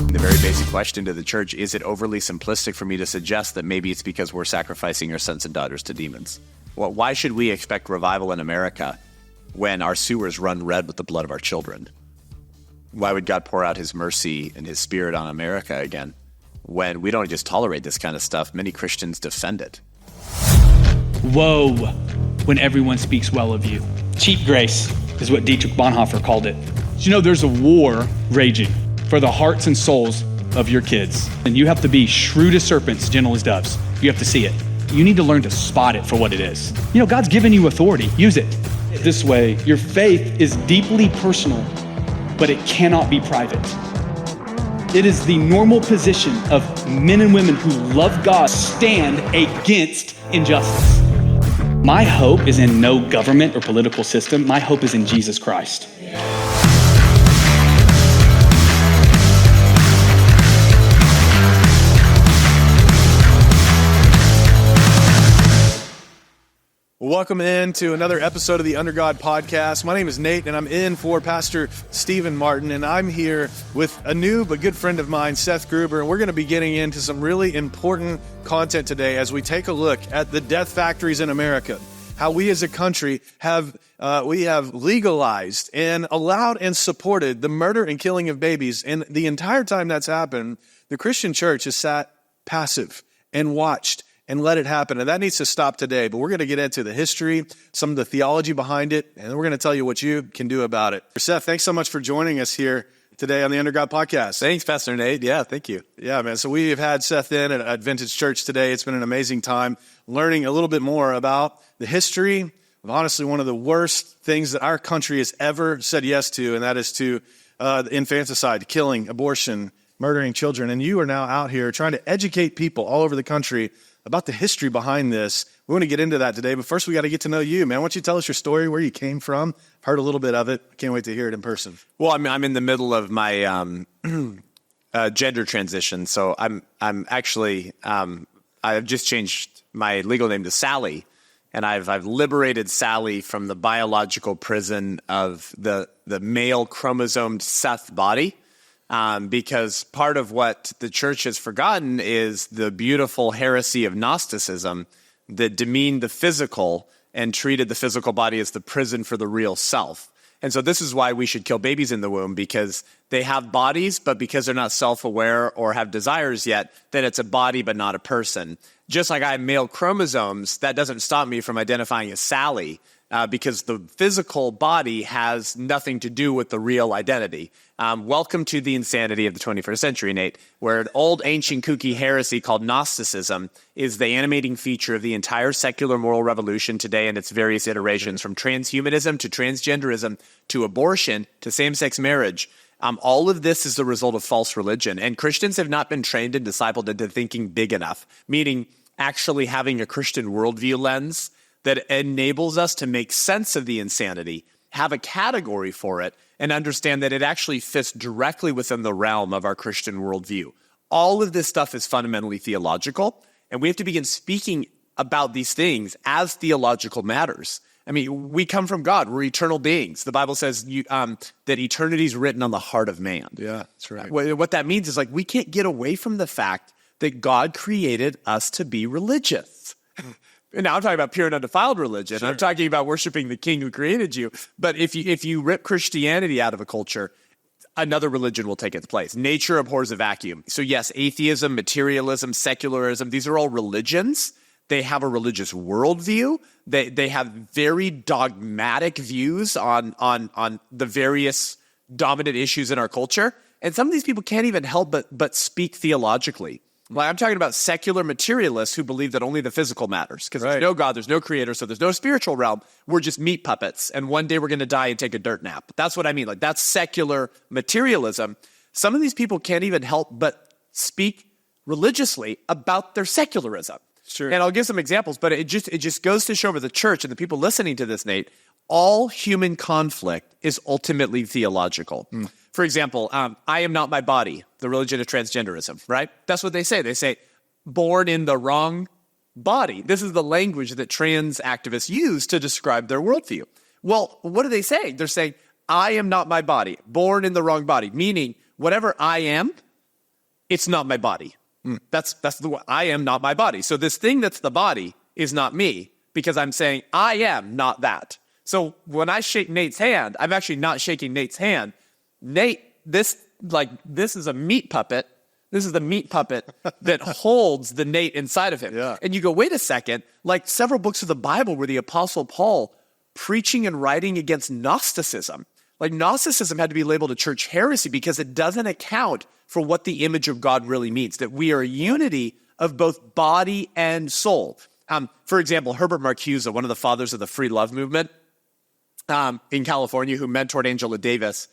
The very basic question to the church, is it overly simplistic for me to suggest that maybe it's because we're sacrificing our sons and daughters to demons? Well, why should we expect revival in America when our sewers run red with the blood of our children? Why would God pour out his mercy and his spirit on America again when we don't just tolerate this kind of stuff? Many Christians defend it. Woe when everyone speaks well of you. Cheap grace is what Dietrich Bonhoeffer called it. You know, there's a war raging for the hearts and souls of your kids. And you have to be shrewd as serpents, gentle as doves. You have to see it. You need to learn to spot it for what it is. You know, God's given you authority. Use it. This way, your faith is deeply personal, but it cannot be private. It is the normal position of men and women who love God stand against injustice. My hope is in no government or political system. My hope is in Jesus Christ. Welcome into another episode of the Under God podcast. My name is Nate, and I'm in for Pastor Stephen Martin, and I'm here with a new but good friend of mine, Seth Gruber, and we're going to be getting into some really important content today as we take a look at the death factories in America, how we as a country have legalized and allowed and supported the murder and killing of babies, and the entire time that's happened, the Christian church has sat passive and watched and let it happen. And that needs to stop today. But we're going to get into the history, some of the theology behind it, and we're going to tell you what you can do about it. Seth, thanks so much for joining us here today on the Under God podcast. Thanks, Pastor Nate. Yeah, thank you. Yeah, man. So we've had Seth in at Vintage Church today. It's been an amazing time learning a little bit more about the history of honestly one of the worst things that our country has ever said yes to, and that is to infanticide, killing, abortion, murdering children. And you are now out here trying to educate people all over the country about the history behind this. We want to get into that today, but first we got to get to know you, man. Why don't you tell us your story, where you came from? I've heard a little bit of it. I can't wait to hear it in person. Well, I'm in the middle of my gender transition, so I'm actually I've just changed my legal name to Sally, and I've liberated Sally from the biological prison of the male chromosomed Seth body. Because part of what the church has forgotten is the beautiful heresy of Gnosticism that demeaned the physical and treated the physical body as the prison for the real self. And so this is why we should kill babies in the womb, because they have bodies, but because they're not self-aware or have desires yet, then it's a body but not a person. Just like I have male chromosomes, that doesn't stop me from identifying as Sally, because the physical body has nothing to do with the real identity. Welcome to the insanity of the 21st century, Nate, where an old ancient kooky heresy called Gnosticism is the animating feature of the entire secular moral revolution today and its various iterations, from transhumanism to transgenderism to abortion to same-sex marriage. All of this is the result of false religion, and Christians have not been trained and discipled into thinking big enough, meaning actually having a Christian worldview lens that enables us to make sense of the insanity, have a category for it, and understand that it actually fits directly within the realm of our Christian worldview. All of this stuff is fundamentally theological, and we have to begin speaking about these things as theological matters. I mean, we come from God. We're eternal beings. The Bible says that eternity is written on the heart of man. Yeah, that's right. What that means is, like, we can't get away from the fact that God created us to be religious. And now I'm talking about pure and undefiled religion. Sure. I'm talking about worshiping the King who created you. But if you rip Christianity out of a culture, another religion will take its place. Nature abhors a vacuum. So yes, atheism, materialism, secularism, these are all religions. They have a religious worldview. They have very dogmatic views on the various dominant issues in our culture. And some of these people can't even help but speak theologically. Like, I'm talking about secular materialists who believe that only the physical matters, because There's no God, there's no creator, so there's no spiritual realm. We're just meat puppets, and one day we're going to die and take a dirt nap. That's what I mean. Like, that's secular materialism. Some of these people can't even help but speak religiously about their secularism. Sure. And I'll give some examples, but it just goes to show with the church and the people listening to this, Nate, all human conflict is ultimately theological. For example, I am not my body, the religion of transgenderism, right? That's what they say. They say, born in the wrong body. This is the language that trans activists use to describe their worldview. Well, what are they saying? They're saying, I am not my body, born in the wrong body, meaning whatever I am it's not my body. That's I am not my body. So this thing that's the body is not me because I'm saying I am not that. So when I shake Nate's hand, I'm actually not shaking Nate's hand. Nate, this is a meat puppet. This is the meat puppet that holds the Nate inside of him. Yeah. And you go, wait a second, like several books of the Bible where the Apostle Paul preaching and writing against Gnosticism. Like Gnosticism had to be labeled a church heresy because it doesn't account for what the image of God really means, that we are a unity of both body and soul. For example, Herbert Marcuse, one of the fathers of the free love movement in California, who mentored Angela Davis,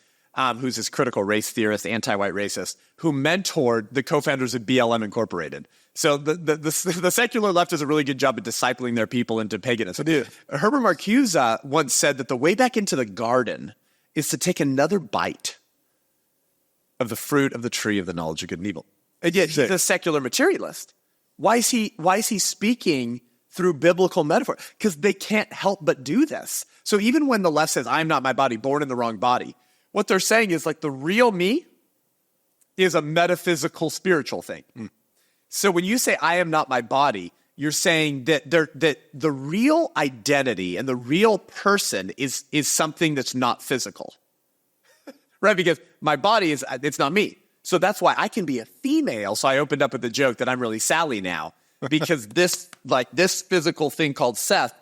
who's this critical race theorist, anti-white racist, who mentored the co-founders of BLM Incorporated. So the secular left does a really good job of discipling their people into paganism. Herbert Marcuse once said that the way back into the garden is to take another bite of the fruit of the tree of the knowledge of good and evil. And yet he's a secular materialist. Why is he speaking through biblical metaphor? Because they can't help but do this. So even when the left says, I'm not my body, born in the wrong body, what they're saying is like the real me is a metaphysical spiritual thing. So when you say I am not my body, you're saying that the real identity and the real person is something that's not physical, right? Because my body it's not me. So that's why I can be a female. So I opened up with the joke that I'm really Sally now because this physical thing called Seth,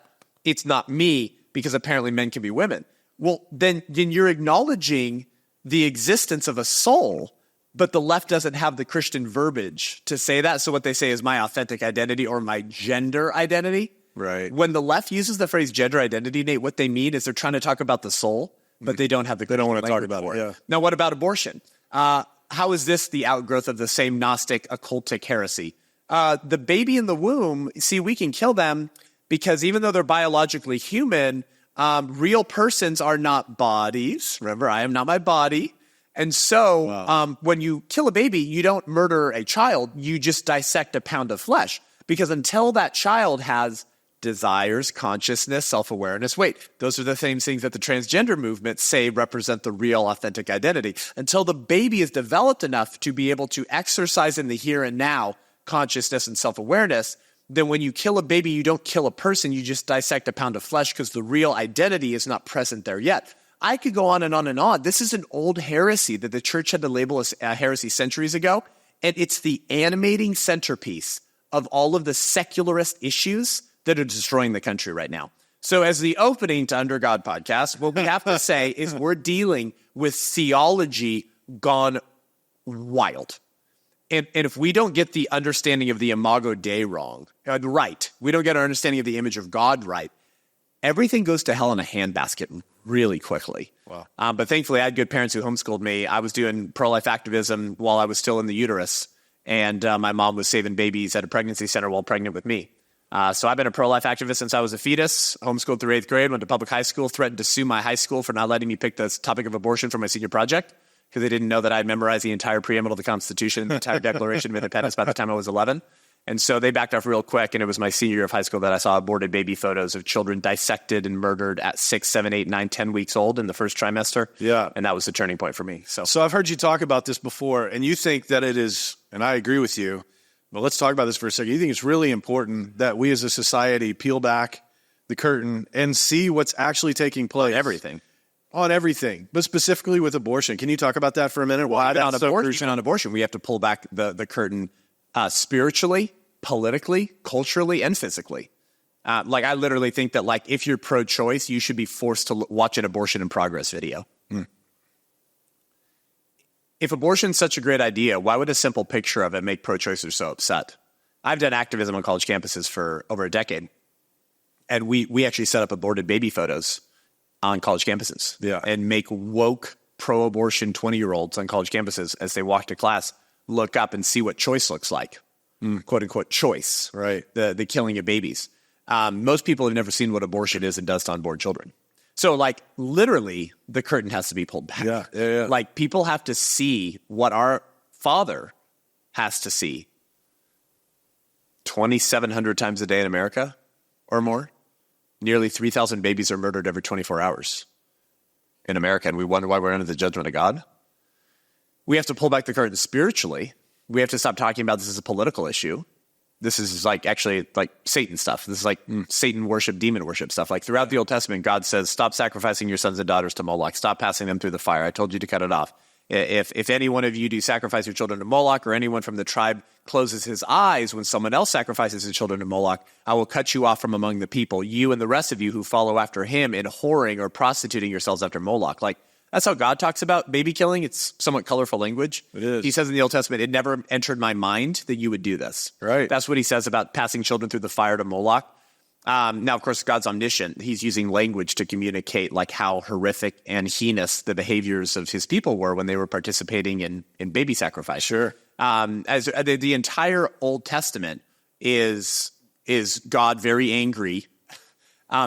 it's not me because apparently men can be women. Well, then you're acknowledging the existence of a soul, but the left doesn't have the Christian verbiage to say that. So what they say is my authentic identity or my gender identity. Right. When the left uses the phrase gender identity, Nate, what they mean is they're trying to talk about the soul, but they don't have the. They don't want to talk about it. Yeah. Now, what about abortion? How is this the outgrowth of the same Gnostic occultic heresy? The baby in the womb, see, we can kill them because even though they're biologically human, real persons are not bodies. Remember, I am not my body. And so when you kill a baby, you don't murder a child. You just dissect a pound of flesh. Because until that child has desires, consciousness, self-awareness, those are the same things that the transgender movement say represent the real authentic identity. Until the baby is developed enough to be able to exercise in the here and now consciousness and self-awareness, then when you kill a baby, you don't kill a person. You just dissect a pound of flesh because the real identity is not present there yet. I could go on and on and on. This is an old heresy that the church had to label as a heresy centuries ago, and it's the animating centerpiece of all of the secularist issues that are destroying the country right now. So as the opening to Under God podcast, what we have to say is we're dealing with theology gone wild. And if we don't get the understanding of the Imago Dei right, we don't get our understanding of the image of God right, everything goes to hell in a handbasket really quickly. Wow. But thankfully, I had good parents who homeschooled me. I was doing pro-life activism while I was still in the uterus, and my mom was saving babies at a pregnancy center while pregnant with me. So I've been a pro-life activist since I was a fetus, homeschooled through 8th grade, went to public high school, threatened to sue my high school for not letting me pick the topic of abortion for my senior project because they didn't know that I had memorized the entire preamble of the Constitution, the entire Declaration of Independence by the time I was 11. And so they backed off real quick, and it was my senior year of high school that I saw aborted baby photos of children dissected and murdered at 6, 7, 8, 9, 10 weeks old in the first trimester. Yeah. And that was the turning point for me. So I've heard you talk about this before, and you think that it is, and I agree with you, but let's talk about this for a second. You think it's really important that we as a society peel back the curtain and see what's actually taking place. On everything, but specifically with abortion. Can you talk about that for a minute? Why that's so crucial? On abortion, we have to pull back the curtain spiritually, politically, culturally, and physically. Like I literally think that like if you're pro-choice, you should be forced to watch an abortion in progress video. If abortion's such a great idea, why would a simple picture of it make pro-choicers so upset? I've done activism on college campuses for over a decade, and we actually set up aborted baby photos on college campuses and make woke pro-abortion 20-year-olds on college campuses as they walk to class look up and see what choice looks like, quote unquote choice, right? The killing of babies. Most people have never seen what abortion is and does to unborn children. So like literally the curtain has to be pulled back. Yeah. Like people have to see what our Father has to see 2,700 times a day in America or more. Nearly 3,000 babies are murdered every 24 hours in America, and we wonder why we're under the judgment of God. We have to pull back the curtain spiritually We have to stop talking about this as a political issue. This is like actually like Satan stuff. This is like Satan worship, demon worship stuff. Like throughout the Old Testament, God says, stop sacrificing your sons and daughters to Moloch. Stop passing them through the fire. I told you to cut it off. If any one of you do sacrifice your children to Moloch, or anyone from the tribe closes his eyes when someone else sacrifices his children to Moloch, I will cut you off from among the people, you and the rest of you who follow after him in whoring or prostituting yourselves after Moloch. Like, that's how God talks about baby killing. It's somewhat colorful language. It is. He says in the Old Testament, it never entered my mind that you would do this. Right. That's what he says about passing children through the fire to Moloch. Now, of course, God's omniscient. He's using language to communicate like how horrific and heinous the behaviors of his people were when they were participating in baby sacrifice. Sure. As the entire Old Testament is God very angry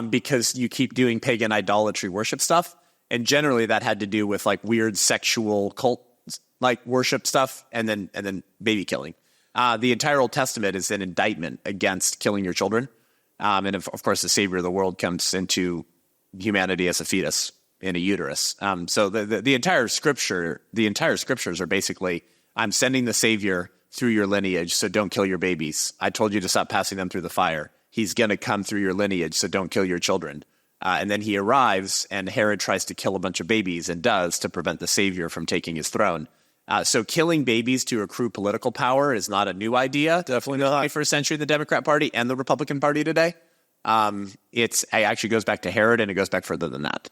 because you keep doing pagan idolatry worship stuff. And generally that had to do with like weird sexual cult like worship stuff and then baby killing. The entire Old Testament is an indictment against killing your children. And of course, the Savior of the world comes into humanity as a fetus in a uterus. So the entire scriptures are basically, I'm sending the Savior through your lineage, so don't kill your babies. I told you to stop passing them through the fire. He's going to come through your lineage, so don't kill your children. And then he arrives, and Herod tries to kill a bunch of babies and does to prevent the Savior from taking his throne. So killing babies to accrue political power is not a new idea. Definitely not. In the 21st century, the Democrat Party and the Republican Party today. It actually goes back to Herod, and it goes back further than that.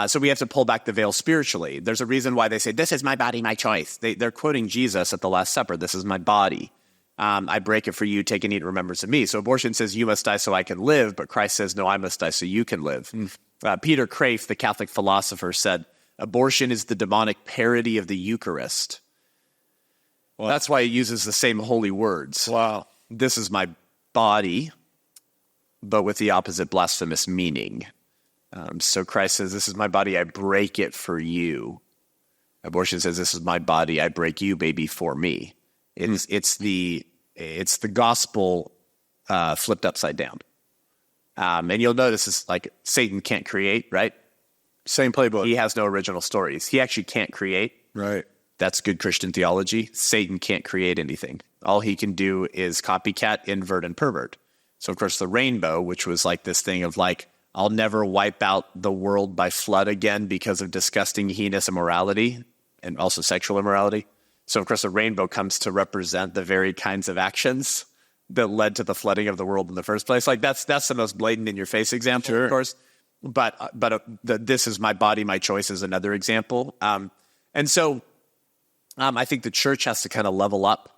So we have to pull back the veil spiritually. There's a reason why they say, this is my body, my choice. They're quoting Jesus at the Last Supper. This is my body. I break it for you. Take and eat in remembrance of me. So abortion says you must die so I can live, but Christ says, no, I must die so you can live. Peter Craiff, the Catholic philosopher, said, abortion is the demonic parody of the Eucharist. Well, that's why it uses the same holy words. Wow. This is my body, but with the opposite blasphemous meaning. So Christ says, this is my body, I break it for you. Abortion says, this is my body, I break you, baby, for me. It's the gospel flipped upside down. And you'll notice it's like Satan can't create, right? Same playbook. He has no original stories. He actually can't create. Right. That's good Christian theology. Satan can't create anything. All he can do is copycat, invert, and pervert. So, of course, the rainbow, which was like this thing of like, I'll never wipe out the world by flood again because of disgusting, heinous immorality and also sexual immorality. So, of course, the rainbow comes to represent the very kinds of actions that led to the flooding of the world in the first place. Like that's the most blatant in your face example, Sure. Of course. But this is my body, my choice is another example. And so I think the church has to kind of level up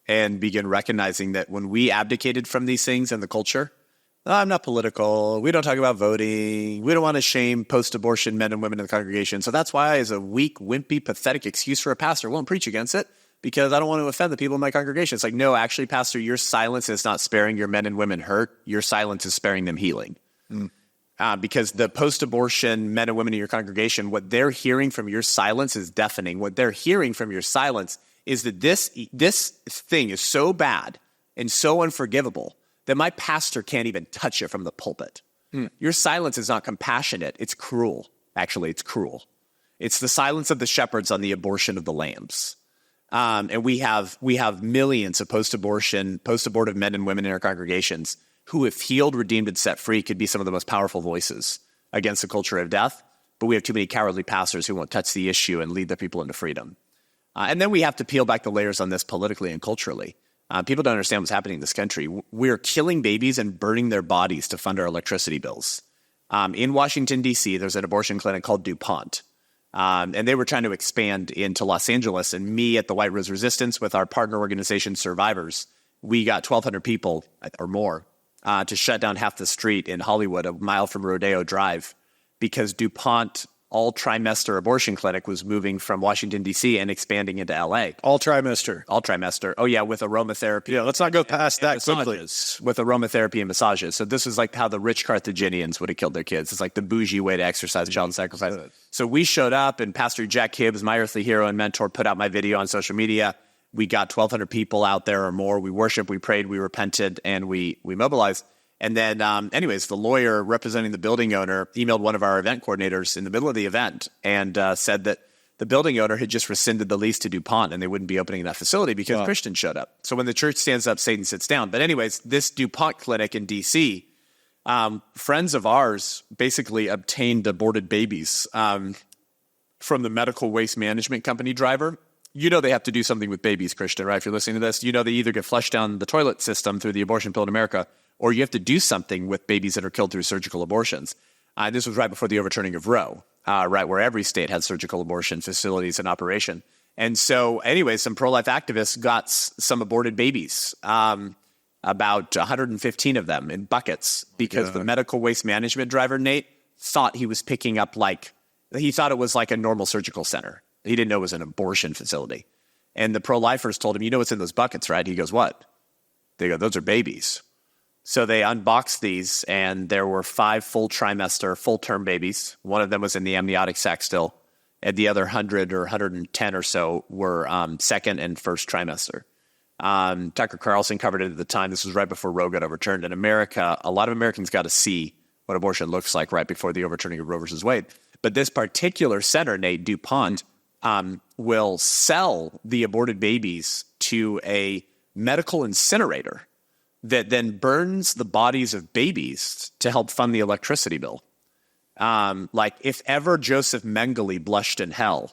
and begin recognizing that when we abdicated from these things in the culture, I'm not political. We don't talk about voting. We don't want to shame post-abortion men and women in the congregation. So that's why, as a weak, wimpy, pathetic excuse for a pastor, I won't preach against it because I don't want to offend the people in my congregation. It's like, no, actually, pastor, your silence is not sparing your men and women hurt. Your silence is sparing them healing. Because the post-abortion men and women in your congregation, what they're hearing from your silence is deafening. What they're hearing from your silence is that this thing is so bad and so unforgivable that my pastor can't even touch it from the pulpit. Your silence is not compassionate. It's cruel. Actually, it's cruel. It's the silence of the shepherds on the abortion of the lambs. And we have millions of post-abortive men and women in our congregations who, if healed, redeemed, and set free, could be some of the most powerful voices against the culture of death. But we have too many cowardly pastors who won't touch the issue and lead the people into freedom. And then we have to peel back the layers on this politically and culturally. People don't understand what's happening in this country. We're killing babies and burning their bodies to fund our electricity bills. In Washington, D.C., there's an abortion clinic called DuPont. And they were trying to expand into Los Angeles. And me at the White Rose Resistance with our partner organization Survivors, we got 1,200 people or more to shut down half the street in Hollywood, a mile from Rodeo Drive, because DuPont all-trimester abortion clinic was moving from Washington, D.C. and expanding into L.A. All-trimester. All-trimester. Oh, yeah, with aromatherapy. Yeah, let's not go past that quickly. With aromatherapy and massages. So this is like how the rich Carthaginians would have killed their kids. It's like the bougie way to exercise child sacrifice. So we showed up, and Pastor Jack Hibbs, my earthly hero and mentor, put out my video on social media. We got 1,200 people out there or more. We worshiped, we prayed, we repented, and we mobilized. And then, anyways, the lawyer representing the building owner emailed one of our event coordinators in the middle of the event and said that the building owner had just rescinded the lease to DuPont, and they wouldn't be opening that facility because Christians showed up. So when the church stands up, Satan sits down. But anyways, this DuPont clinic in D.C., friends of ours basically obtained aborted babies from the medical waste management company driver. You know they have to do something with babies, Christian, right? If you're listening to this, you know they either get flushed down the toilet system through the abortion pill in America, or you have to do something with babies that are killed through surgical abortions. This was right before the overturning of Roe, right, where every state had surgical abortion facilities in operation. And so, anyway, some pro-life activists got some aborted babies, about 115 of them in buckets, because the medical waste management driver, Nate, thought he was picking up he thought it was like a normal surgical center. He didn't know it was an abortion facility. And the pro-lifers told him, you know what's in those buckets, right? He goes, what? They go, those are babies. So they unboxed these, and there were 5 full-term babies. One of them was in the amniotic sac still, and the other 100 or 110 or so were second and first trimester. Tucker Carlson covered it at the time. This was right before Roe got overturned. In America, a lot of Americans got to see what abortion looks like right before the overturning of Roe versus Wade. But this particular center, Nate, DuPont, will sell the aborted babies to a medical incinerator that then burns the bodies of babies to help fund the electricity bill. Like if ever Joseph Mengele blushed in hell,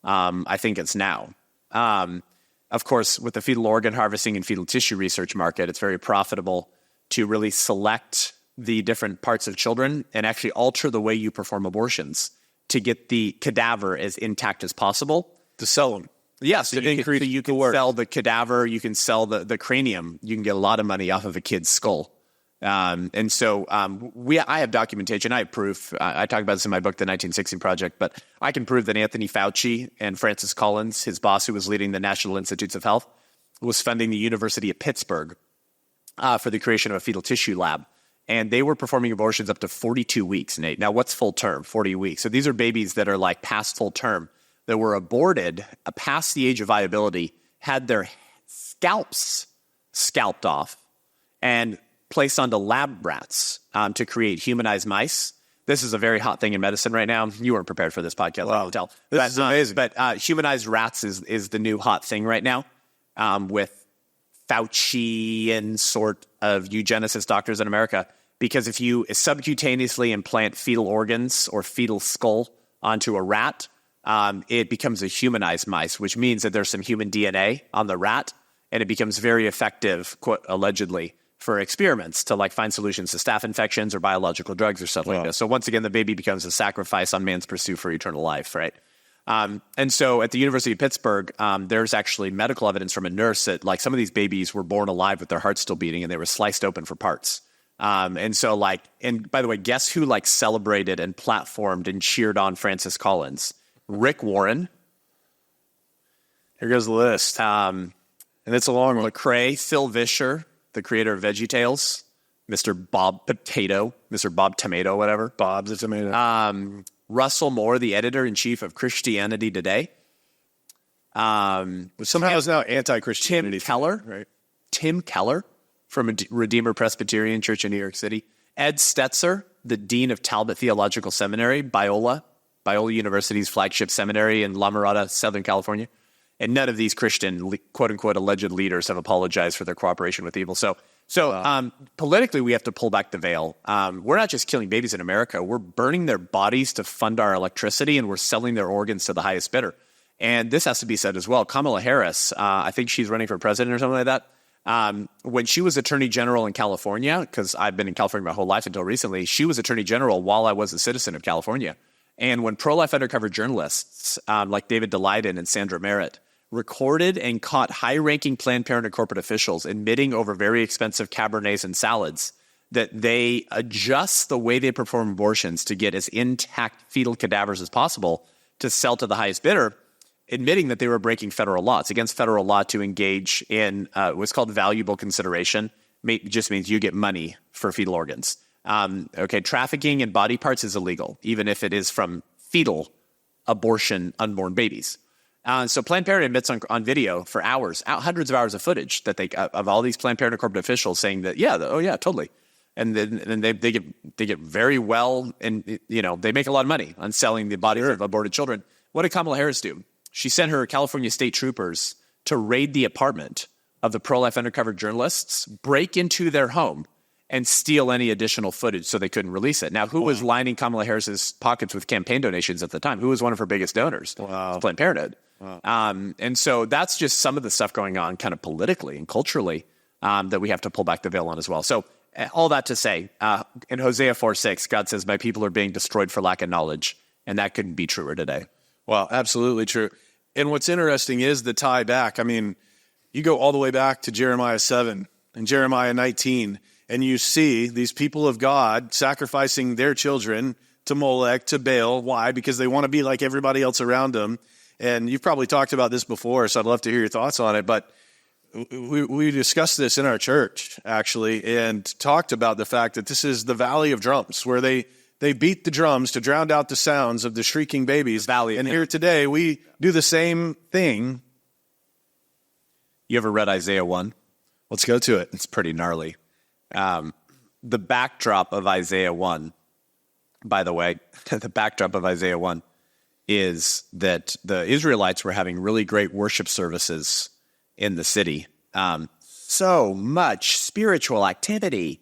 I think it's now. Of course, with the fetal organ harvesting and fetal tissue research market, it's very profitable to really select the different parts of children and actually alter the way you perform abortions to get the cadaver as intact as possible. To sell them. Yes, so you can sell the cadaver, you can sell the cranium, you can get a lot of money off of a kid's skull. And so I have documentation, I have proof. I talk about this in my book, The 1916 Project, but I can prove that Anthony Fauci and Francis Collins, his boss who was leading the National Institutes of Health, was funding the University of Pittsburgh for the creation of a fetal tissue lab. And they were performing abortions up to 42 weeks, Nate. Now, what's full term? 40 weeks. So these are babies that are like past full term, that were aborted past the age of viability, had their scalps scalped off, and placed onto lab rats to create humanized mice. This is a very hot thing in medicine right now. You weren't prepared for this podcast, I can tell. This is amazing. But humanized rats is the new hot thing right now, with Faucian sort of eugenicist doctors in America. Because if you subcutaneously implant fetal organs or fetal skull onto a rat, it becomes a humanized mice, which means that there's some human DNA on the rat, and it becomes very effective, quote, allegedly, for experiments to like find solutions to staph infections or biological drugs or stuff like this. So once again, the baby becomes a sacrifice on man's pursuit for eternal life, right? And so at the University of Pittsburgh, there's actually medical evidence from a nurse that like some of these babies were born alive with their hearts still beating, and they were sliced open for parts. And so and by the way, guess who like celebrated and platformed and cheered on Francis Collins? Rick Warren. Here goes the list. And it's a long one. Lecrae, Phil Vischer, the creator of VeggieTales, Mr. Bob Potato, Mr. Bob Tomato, whatever. Bob's a tomato. Russell Moore, the editor-in-chief of Christianity Today. Which somehow is now anti-Christianity. Tim Keller. Right. Tim Keller from Redeemer Presbyterian Church in New York City. Ed Stetzer, the dean of Talbot Theological Seminary, Biola University's flagship seminary in La Mirada, Southern California. And none of these Christian, quote-unquote, alleged leaders have apologized for their cooperation with evil. So politically, we have to pull back the veil. We're not just killing babies in America. We're burning their bodies to fund our electricity, and we're selling their organs to the highest bidder. And this has to be said as well. Kamala Harris, I think she's running for president or something like that. When she was attorney general in California, because I've been in California my whole life until recently, she was attorney general while I was a citizen of California. And when pro-life undercover journalists like David Daleiden and Sandra Merritt recorded and caught high-ranking Planned Parenthood corporate officials admitting over very expensive Cabernets and salads that they adjust the way they perform abortions to get as intact fetal cadavers as possible to sell to the highest bidder, admitting that they were breaking federal law. It's against federal law to engage in what's called valuable consideration. Just means you get money for fetal organs. Trafficking in body parts is illegal, even if it is from fetal abortion unborn babies. So Planned Parenthood admits on video for hours, hundreds of hours of footage that they of all these Planned Parenthood corporate officials saying that, totally. And then they get very well, and they make a lot of money on selling the bodies of aborted children. what did Kamala Harris do? She sent her California state troopers to raid the apartment of the pro-life undercover journalists, break into their home, and steal any additional footage so they couldn't release it. Now, who was lining Kamala Harris's pockets with campaign donations at the time? Who was one of her biggest donors? Wow. Planned Parenthood. Wow. And so that's just some of the stuff going on kind of politically and culturally that we have to pull back the veil on as well. So all that to say, in Hosea 4:6, God says, my people are being destroyed for lack of knowledge. And that couldn't be truer today. Well, absolutely true. And what's interesting is the tie back. I mean, you go all the way back to Jeremiah 7 and Jeremiah 19, and you see these people of God sacrificing their children to Molech, to Baal. Why? Because they want to be like everybody else around them. And you've probably talked about this before, so I'd love to hear your thoughts on it. But we discussed this in our church, actually, and talked about the fact that this is the Valley of Drums, where they beat the drums to drown out the sounds of the shrieking babies. And here today, we do the same thing. You ever read Isaiah 1? Let's go to it. It's pretty gnarly. The backdrop of Isaiah 1, by the way, the backdrop of Isaiah 1 is that the Israelites were having really great worship services in the city. So much spiritual activity.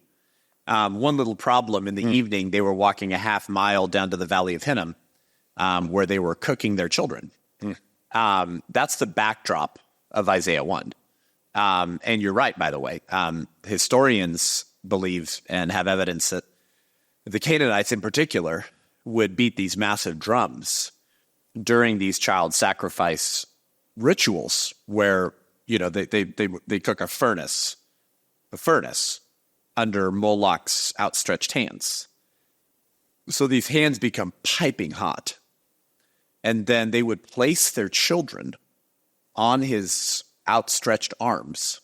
One little problem in the evening, they were walking a half mile down to the Valley of Hinnom, where they were cooking their children. That's the backdrop of Isaiah 1. And you're right, by the way. Historians believe and have evidence that the Canaanites in particular would beat these massive drums during these child sacrifice rituals where, you know, they cook a furnace under Moloch's outstretched hands. So these hands become piping hot. And then they would place their children on his outstretched arms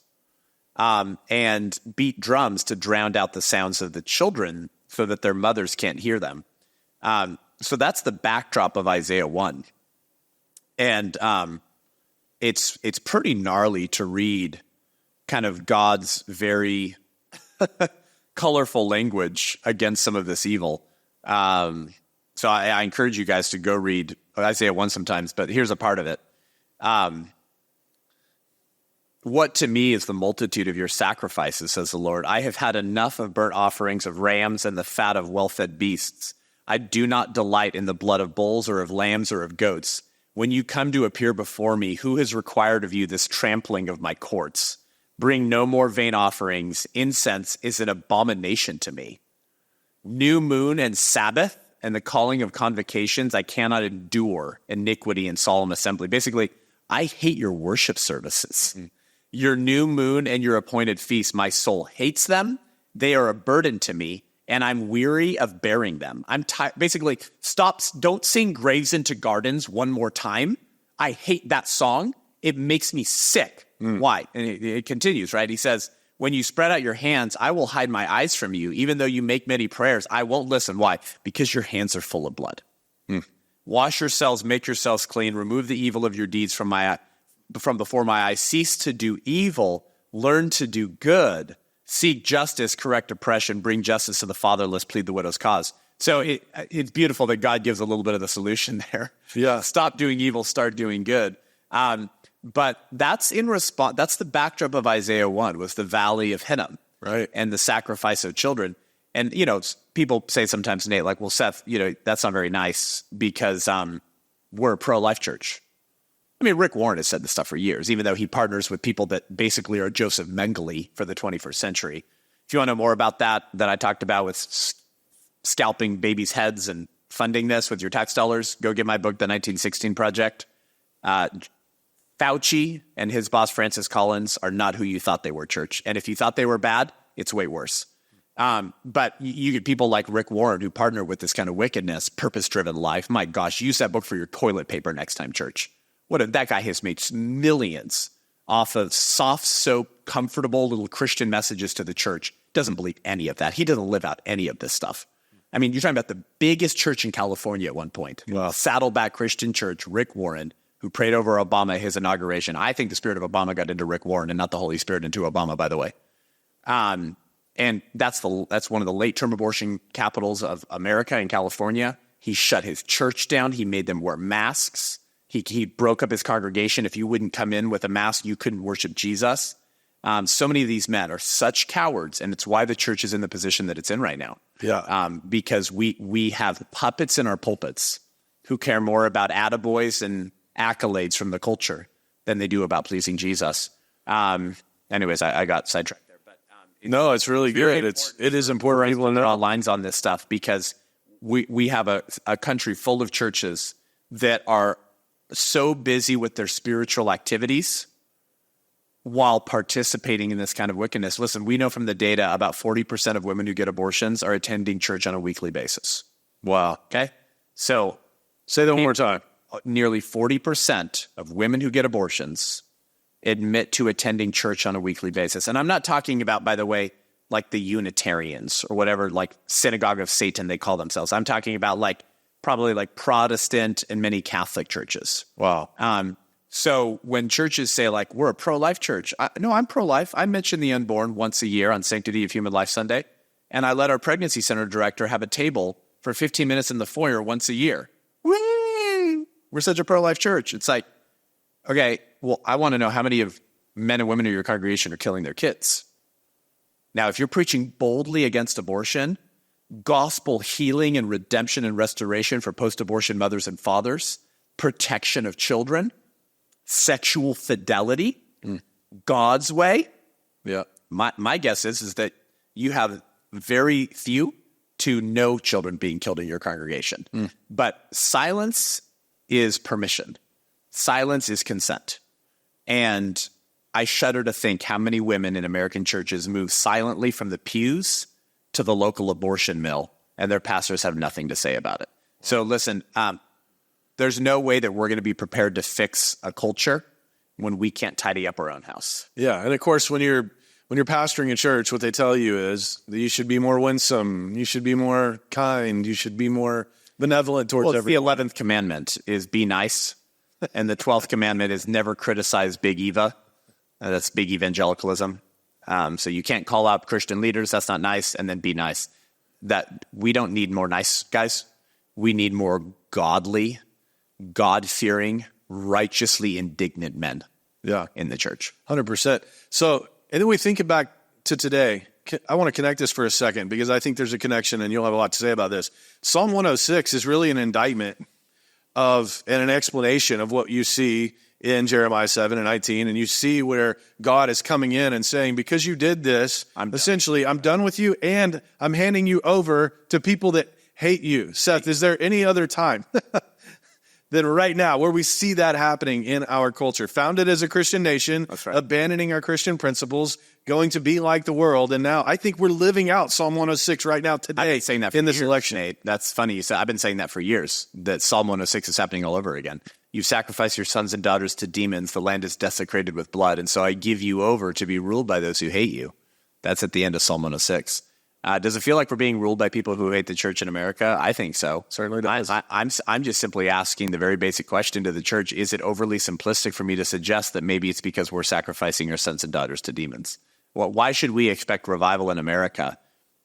and beat drums to drown out the sounds of the children so that their mothers can't hear them. So that's the backdrop of Isaiah 1. And it's pretty gnarly to read kind of God's very colorful language against some of this evil. So I encourage you guys to go read Isaiah 1 sometimes, but here's a part of it. What to me is the multitude of your sacrifices, says the Lord. I have had enough of burnt offerings of rams and the fat of well-fed beasts. I do not delight in the blood of bulls or of lambs or of goats. When you come to appear before me, who has required of you this trampling of my courts? Bring no more vain offerings. Incense is an abomination to me. New moon and Sabbath and the calling of convocations, I cannot endure iniquity and solemn assembly. Basically, I hate your worship services. Your new moon and your appointed feast, my soul hates them. They are a burden to me, and I'm weary of bearing them. I'm tired. Basically, don't sing Graves into Gardens one more time. I hate that song. It makes me sick. Why? And it continues, right? He says, when you spread out your hands, I will hide my eyes from you. Even though you make many prayers, I won't listen. Why? Because your hands are full of blood. Wash yourselves, make yourselves clean, remove the evil of your deeds from before my eyes. Cease to do evil, learn to do good, seek justice, correct oppression, bring justice to the fatherless, plead the widow's cause. So it's beautiful that God gives a little bit of the solution there. Yeah. Stop doing evil, start doing good. But that's in response. That's the backdrop of Isaiah 1 was the Valley of Hinnom, right? And the sacrifice of children. And, you know, people say sometimes, Nate, like, well, Seth, you know, that's not very nice because we're a pro-life church. I mean, Rick Warren has said this stuff for years, even though he partners with people that basically are Joseph Mengele for the 21st century. If you want to know more about that I talked about with scalping babies' heads and funding this with your tax dollars, go get my book, The 1916 Project. Fauci and his boss, Francis Collins, are not who you thought they were, church. And if you thought they were bad, it's way worse. But you get people like Rick Warren who partner with this kind of wickedness, purpose-driven life. My gosh, use that book for your toilet paper next time, church. That guy has made millions off of soft soap, comfortable little Christian messages to the church. Doesn't believe any of that. He doesn't live out any of this stuff. I mean, you're talking about the biggest church in California at one point. Wow. Saddleback Christian Church, Rick Warren, who prayed over Obama, his inauguration. I think the spirit of Obama got into Rick Warren and not the Holy Spirit into Obama, by the way. And that's one of the late-term abortion capitals of America in California. He shut his church down. He made them wear masks. He broke up his congregation. If you wouldn't come in with a mask, you couldn't worship Jesus. So many of these men are such cowards, and it's why the church is in the position that it's in right now. Yeah. Because we have puppets in our pulpits who care more about attaboys and accolades from the culture than they do about pleasing Jesus. Anyways, I got sidetracked there. But no, it's really good. It is important for people to draw know. lines on this stuff because we have a country full of churches that are so busy with their spiritual activities while participating in this kind of wickedness. Listen, we know from the data about 40% of women who get abortions are attending church on a weekly basis. Wow. Okay? So Say that one more time. nearly 40% of women who get abortions admit to attending church on a weekly basis. And I'm not talking about, by the way, like the Unitarians or whatever, like synagogue of Satan they call themselves. I'm talking about probably like Protestant and many Catholic churches. Wow. So when churches say like, we're a pro-life church, no, I'm pro-life. I mention the unborn once a year on Sanctity of Human Life Sunday. And I let our pregnancy center director have a table for 15 minutes in the foyer once a year. Whee! We're such a pro-life church. It's like, okay, well, I want to know how many of men and women in your congregation are killing their kids. Now, if you're preaching boldly against abortion, gospel healing and redemption and restoration for post-abortion mothers and fathers, protection of children, sexual fidelity, God's way. Yeah. My guess is that you have very few to no children being killed in your congregation. But silence is permission. Silence is consent. And I shudder to think how many women in American churches move silently from the pews to the local abortion mill, and their pastors have nothing to say about it. So listen, there's no way that we're going to be prepared to fix a culture when we can't tidy up our own house. Yeah, and of course, when you're pastoring a church, what they tell you is that you should be more winsome, you should be more kind, you should be more benevolent towards everyone. The 11th commandment is be nice, and the 12th commandment is never criticize Big Eva. That's big evangelicalism. So you can't call out Christian leaders. That's not nice. And then be nice. That we don't need more nice guys. We need more godly, God-fearing, righteously indignant men. Yeah, in the church. 100%. So, and then we think back to today. I want to connect this for a second because I think there's a connection, and you'll have a lot to say about this. Psalm 106 is really an indictment of and an explanation of what you see in Jeremiah 7 and 19, and you see where God is coming in and saying, because you did this, I'm done with you, and I'm handing you over to people that hate you. Seth, is there any other time than right now where we see that happening in our culture? Founded as a Christian nation, That's right. Abandoning our Christian principles, going to be like the world, and now I think we're living out Psalm 106 right now today. I've been saying that for in this years, election. Nate. That's funny. I've been saying that for years, that Psalm 106 is happening all over again. You sacrifice your sons and daughters to demons. The land is desecrated with blood. And so I give you over to be ruled by those who hate you. That's at the end of Psalm 106. Does it feel like we're being ruled by people who hate the church in America? I think so. Certainly does. I'm just simply asking the very basic question to the church. Is it overly simplistic for me to suggest that maybe it's because we're sacrificing our sons and daughters to demons? Well, why should we expect revival in America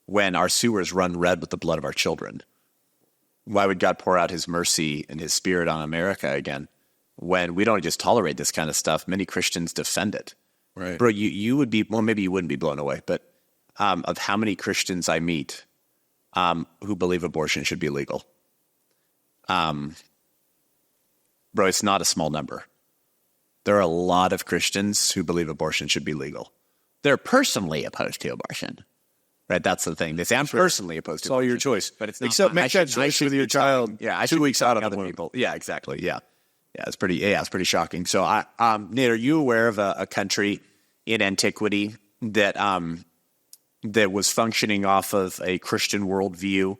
when our sewers run red with the blood of our children? Why would God pour out his mercy and his spirit on America again when we don't just tolerate this kind of stuff? Many Christians defend it. Right. Bro, you would be, well, maybe you wouldn't be blown away, but of how many Christians I meet who believe abortion should be legal. Bro, it's not a small number. There are a lot of Christians who believe abortion should be legal. They're personally opposed to abortion. Right, that's the thing. They say, I'm personally opposed to It's all abortion. your choice. But it's not. Except make that choice with your child Yeah, I 2 weeks out of the other womb. people. Yeah, exactly. Yeah. Yeah, it's pretty shocking. So, Nate, are you aware of a country in antiquity that that was functioning off of a Christian worldview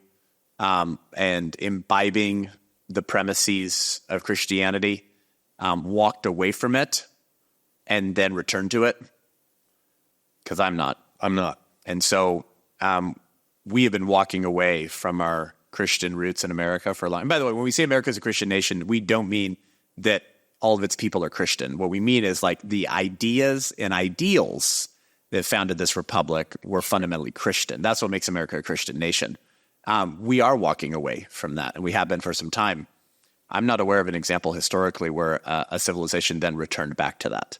and imbibing the premises of Christianity, walked away from it, and then returned to it? Because I'm not. And so we have been walking away from our Christian roots in America for a long time. By the way, when we say America is a Christian nation, we don't mean that all of its people are Christian. What we mean is like the ideas and ideals that founded this republic were fundamentally Christian. That's what makes America a Christian nation. we are walking away from that, and we have been for some time. I'm not aware of an example historically where a civilization then returned back to that.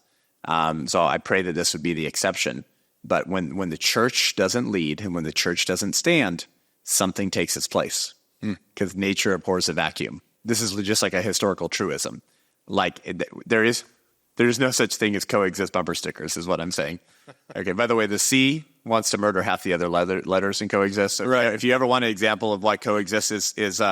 So I pray that this would be the exception. But when the church doesn't lead and when the church doesn't stand, something takes its place because nature abhors a vacuum. This is just like a historical truism. Like there's no such thing as coexist bumper stickers is what I'm saying. Okay, by the way, the C wants to murder half the other letters in coexist. Right. If you ever want an example of why coexist is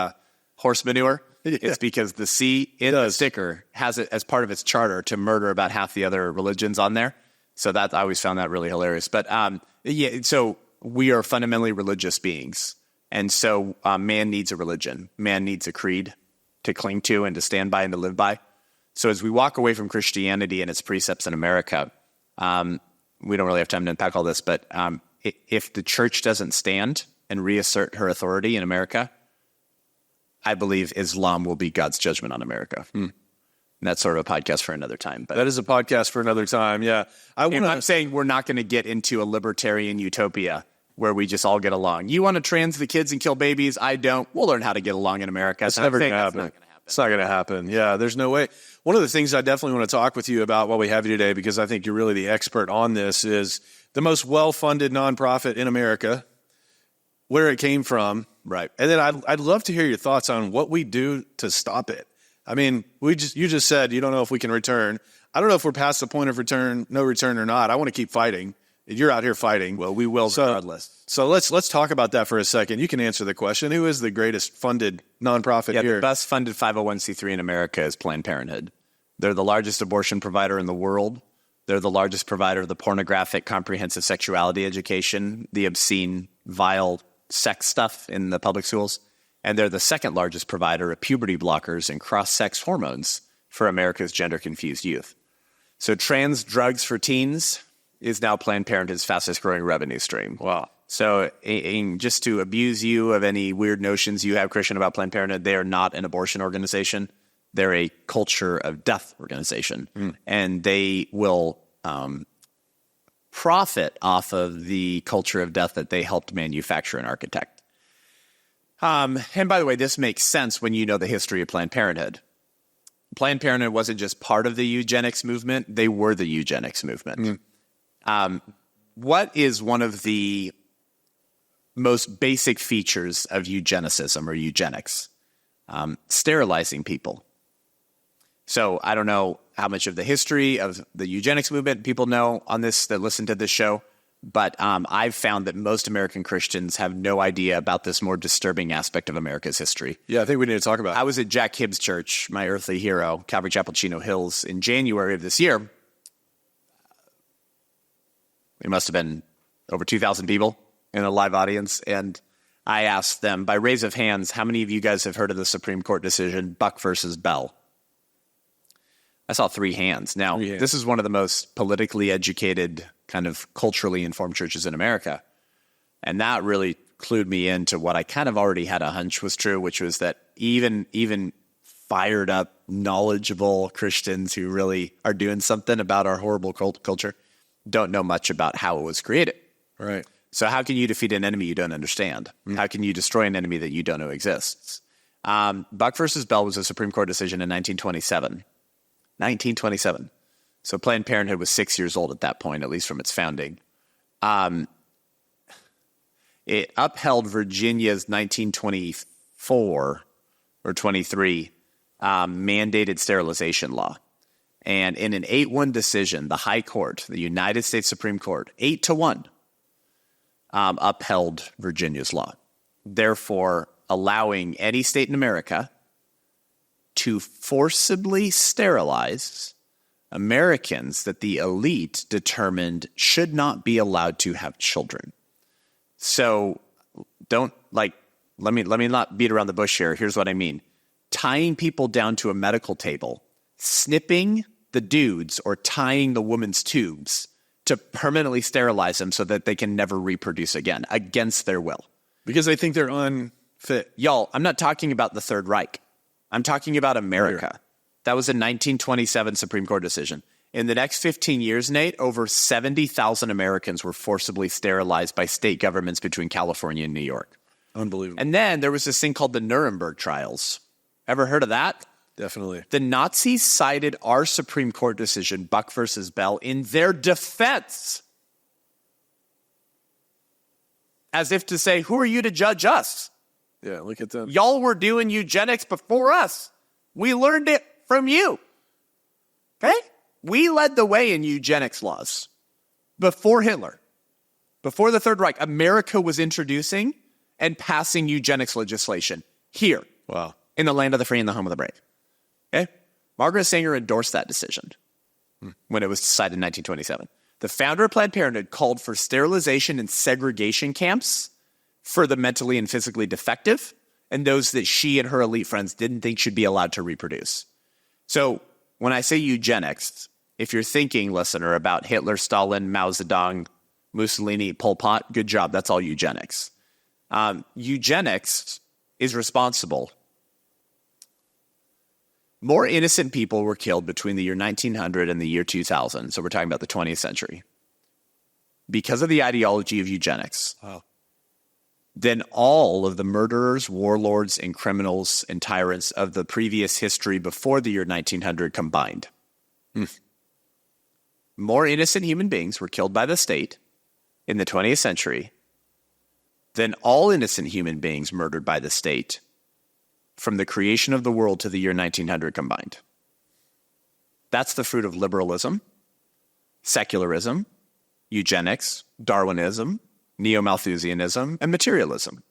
horse manure, it's because the C in the sticker has it as part of its charter to murder about half the other religions on there. So that I always found that really hilarious. But so we are fundamentally religious beings. And so man needs a religion. Man needs a creed to cling to and to stand by and to live by. So as we walk away from Christianity and its precepts in America, we don't really have time to unpack all this, but if the church doesn't stand and reassert her authority in America, I believe Islam will be God's judgment on America. And that's sort of a podcast for another time. But That is a podcast for another time, yeah. I'm saying we're not going to get into a libertarian utopia where we just all get along. You want to trans the kids and kill babies? I don't. We'll learn how to get along in America. It's never going to happen. It's not going to happen. Yeah, there's no way. One of the things I definitely want to talk with you about while we have you today, because I think you're really the expert on this, is the most well-funded nonprofit in America, where it came from. Right. And then I'd love to hear your thoughts on what we do to stop it. I mean, you just said you don't know if we can return. I don't know if we're past the point of no return or not. I want to keep fighting. You're out here fighting. Well, we will regardless. So let's talk about that for a second. You can answer the question. Who is the greatest funded nonprofit here? The best funded 501c3 in America is Planned Parenthood. They're the largest abortion provider in the world. They're the largest provider of the pornographic comprehensive sexuality education, the obscene, vile sex stuff in the public schools. And they're the second largest provider of puberty blockers and cross-sex hormones for America's gender-confused youth. So trans drugs for teens is now Planned Parenthood's fastest growing revenue stream. Wow. So just to abuse you of any weird notions you have, Christian, about Planned Parenthood, they are not an abortion organization. They're a culture of death organization. And they will profit off of the culture of death that they helped manufacture and architect. And by the way, this makes sense when you know the history of Planned Parenthood. Planned Parenthood wasn't just part of the eugenics movement. They were the eugenics movement. What is one of the most basic features of eugenicism or eugenics? Sterilizing people. So I don't know how much of the history of the eugenics movement people know on this that listen to this show, but I've found that most American Christians have no idea about this more disturbing aspect of America's history. Yeah, I think we need to talk about it. I was at Jack Hibbs Church, my earthly hero, Calvary Chapel, Chino Hills, in January of this year. It must have been over 2,000 people in a live audience. And I asked them, by raise of hands, how many of you guys have heard of the Supreme Court decision, Buck versus Bell? I saw 3 hands. Now, this is one of the most politically educated, kind of culturally informed churches in America. And that really clued me into what I kind of already had a hunch was true, which was that even fired up, knowledgeable Christians who really are doing something about our horrible culture don't know much about how it was created. Right. So how can you defeat an enemy you don't understand? How can you destroy an enemy that you don't know exists? Buck versus Bell was a Supreme Court decision in 1927. 1927. So Planned Parenthood was 6 years old at that point, at least from its founding. It upheld Virginia's 1924 or 23 mandated sterilization law. And in an 8-1 decision, the High Court, the United States Supreme Court, 8-1, upheld Virginia's law, therefore allowing any state in America to forcibly sterilize Americans that the elite determined should not be allowed to have children. So let me not beat around the bush here. Here's what I mean. Tying people down to a medical table, snipping the dudes or tying the woman's tubes to permanently sterilize them so that they can never reproduce again against their will. Because they think they're unfit. Y'all, I'm not talking about the Third Reich. I'm talking about America. That was a 1927 Supreme Court decision. In the next 15 years, Nate, over 70,000 Americans were forcibly sterilized by state governments between California and New York. Unbelievable. And then there was this thing called the Nuremberg trials. Ever heard of that? Definitely. The Nazis cited our Supreme Court decision, Buck versus Bell, in their defense. As if to say, who are you to judge us? Yeah, look at them. Y'all were doing eugenics before us. We learned it from you. Okay? We led the way in eugenics laws. Before Hitler, before the Third Reich, America was introducing and passing eugenics legislation here. Wow. In the land of the free and the home of the brave. Okay? Margaret Sanger endorsed that decision when it was decided in 1927. The founder of Planned Parenthood called for sterilization and segregation camps for the mentally and physically defective and those that she and her elite friends didn't think should be allowed to reproduce. So when I say eugenics, if you're thinking, listener, about Hitler, Stalin, Mao Zedong, Mussolini, Pol Pot, good job. That's all eugenics. Eugenics is responsible. More innocent people were killed between the year 1900 and the year 2000. So we're talking about the 20th century. Because of the ideology of eugenics. Wow. Than all of the murderers, warlords, and criminals and tyrants of the previous history before the year 1900 combined. More innocent human beings were killed by the state in the 20th century than all innocent human beings murdered by the state from the creation of the world to the year 1900 combined. That's the fruit of liberalism, secularism, eugenics, Darwinism, neo-Malthusianism, and materialism.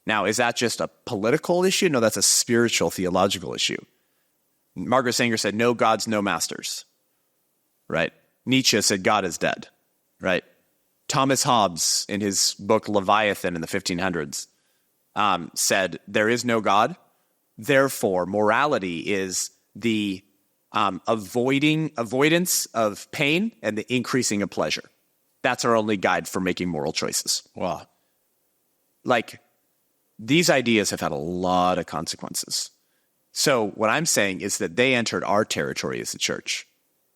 Now, is that just a political issue? No, that's a spiritual, theological issue. Margaret Sanger said, no gods, no masters. Right? Nietzsche said, God is dead. Right? Thomas Hobbes, in his book Leviathan in the 1500s, said, there is no God. Therefore, morality is the avoidance of pain and the increasing of pleasure. That's our only guide for making moral choices. Wow. Like, these ideas have had a lot of consequences. So what I'm saying is that they entered our territory as a church.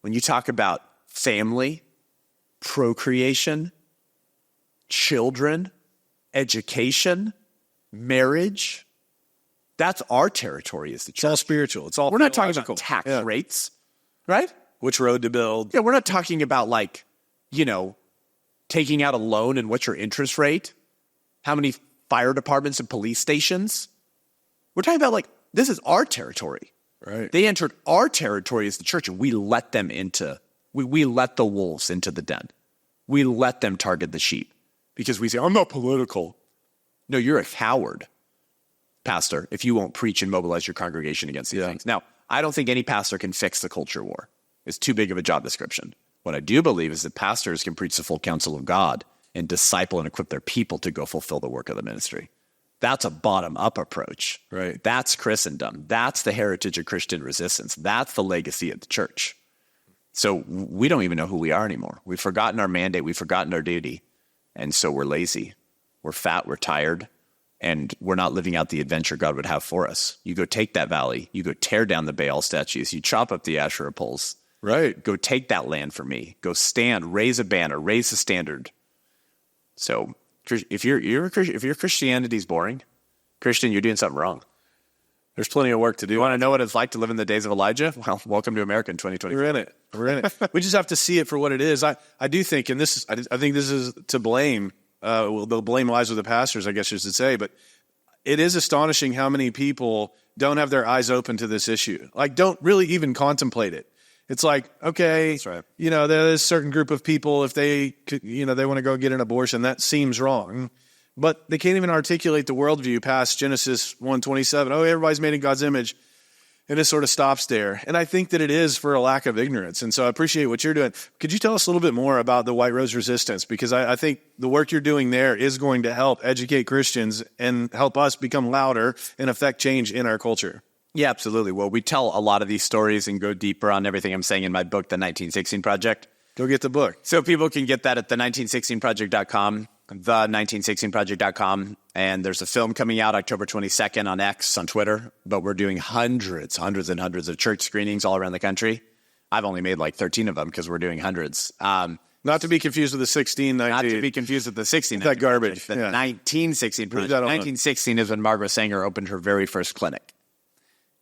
When you talk about family, procreation, children, education, marriage, that's our territory as the church. It's all spiritual. It's all We're not talking about tax rates, right? Which road to build. Yeah, we're not talking about like, taking out a loan and what's your interest rate? How many fire departments and police stations? We're talking about like, this is our territory. Right. They entered our territory as the church and we let them into, we let the wolves into the den. We let them target the sheep because we say, I'm not political. No, you're a coward, pastor, if you won't preach and mobilize your congregation against these things. Now, I don't think any pastor can fix the culture war. It's too big of a job description. What I do believe is that pastors can preach the full counsel of God and disciple and equip their people to go fulfill the work of the ministry. That's a bottom-up approach. Right. That's Christendom. That's the heritage of Christian resistance. That's the legacy of the church. So we don't even know who we are anymore. We've forgotten our mandate. We've forgotten our duty. And so we're lazy. We're fat. We're tired. And we're not living out the adventure God would have for us. You go take that valley. You go tear down the Baal statues. You chop up the Asherah poles. Right. Go take that land for me. Go stand, raise a banner, raise the standard. So if your Christianity's boring, Christian, you're doing something wrong. There's plenty of work to do. You want to know what it's like to live in the days of Elijah? Well, welcome to America in 2020. We're in it. We're in it. We just have to see it for what it is. I do think, and this is, I think this is to blame. Well, the blame lies with the pastors, I guess you should say. But it is astonishing how many people don't have their eyes open to this issue. Like, don't really even contemplate it. It's like, okay, That's right. There's a certain group of people, if they want to go get an abortion, that seems wrong. But they can't even articulate the worldview past Genesis 1:27. Oh, everybody's made in God's image. And it sort of stops there. And I think that it is for a lack of ignorance. And so I appreciate what you're doing. Could you tell us a little bit more about the White Rose Resistance? Because I think the work you're doing there is going to help educate Christians and help us become louder and affect change in our culture. Yeah, absolutely. Well, we tell a lot of these stories and go deeper on everything I'm saying in my book, The 1916 Project. Go get the book. So people can get that at the1916project.com, the1916project.com. And there's a film coming out October 22nd on X, on Twitter. But we're doing hundreds and hundreds of church screenings all around the country. I've only made like 13 of them because we're doing hundreds. Not to be confused with the 1619. Not to be confused with the 16. That garbage. The Yeah. 1916 project. that on? 1916 is when Margaret Sanger opened her very first clinic